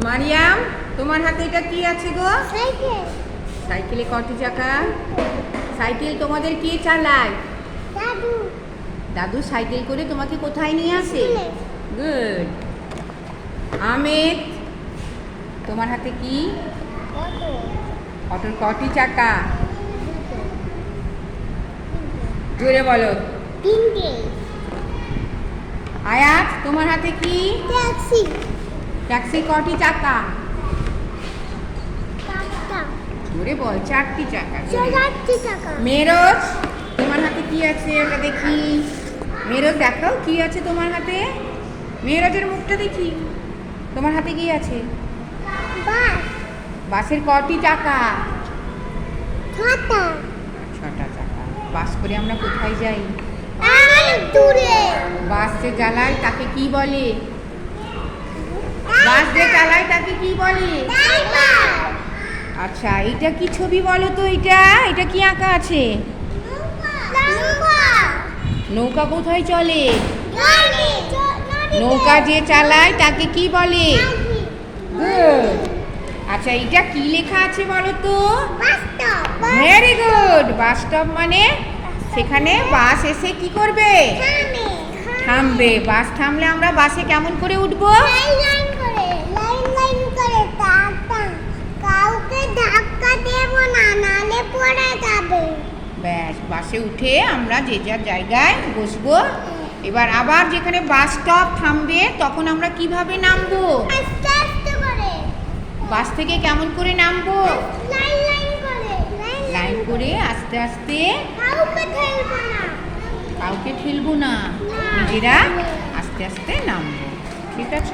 মারিয়াম, তোমার হাতে এটা কি আছে গো? সাইকেল। সাইকেলে কটি চাকা? সাইকেল তোমাদের কে চালায়? দাদু। দাদু সাইকেল করে তোমাকে কোথায় নিয়ে আসে? স্কুলে। গুড। আমেদ, তোমার হাতে কি? অটো। অটোর কটি চাকা? জোরে বলো। তিনটে। আয়াত, তোমার হাতে কি? ট্যাক্সি। ট্যাক্সির কটি চাকা? টাটা। জোরে বল। চারটি চাকা। চারটি টাকা। মেরজ, তোমার হাতে কি আছে ওটা দেখি। মেরজ দেখাও কি আছে তোমার হাতে। মেরজের মুখটা দেখি। তোমার হাতে কি আছে? বাস। বাসের কটি চাকা? ছটা। ছটা চাকা। বাস করে আমরা কোথায় যাই? অনেক দূরে। বাস যে চালায় তাকে কি বলে? বাস যে চালায় তাকে কি বলে? ড্রাইভার। আচ্ছা, এটা কি ছবি বলো তো? এটা কি আঁকা আছে? নৌকা। নৌকা কোথায় চলে? গাড়ি। নৌকা যে চালায় তাকে কি বলে? গুড। আচ্ছা, এটা কি লেখা আছে বলো তো? Bus stop. Very good. Bus stop মানে সেখানে বাস এসে কি করবে? থামবে। বাস থামলে আমরা বাসে কেমন করে উঠবো? লাইন লাইন করে টাটা। কাউকে ধাক্কা দেব না, নালে পড়ে যাবে। ব্যাস, বাসে উঠে আমরা যে যার জায়গায় বসবো। এবার আবার যেখানে বাস স্টপ থামবে তখন আমরা কিভাবে নামবো? আস্তে আস্তে করে। বাস থেকে কেমন করে নামবো? লাইন লাইন করে। লাইন করে আস্তে আস্তে। কাউকে ঠেলবো না। কাউকে ঠেলবো না, নিজেরা আস্তে আস্তে নামবো। ঠিক আছে?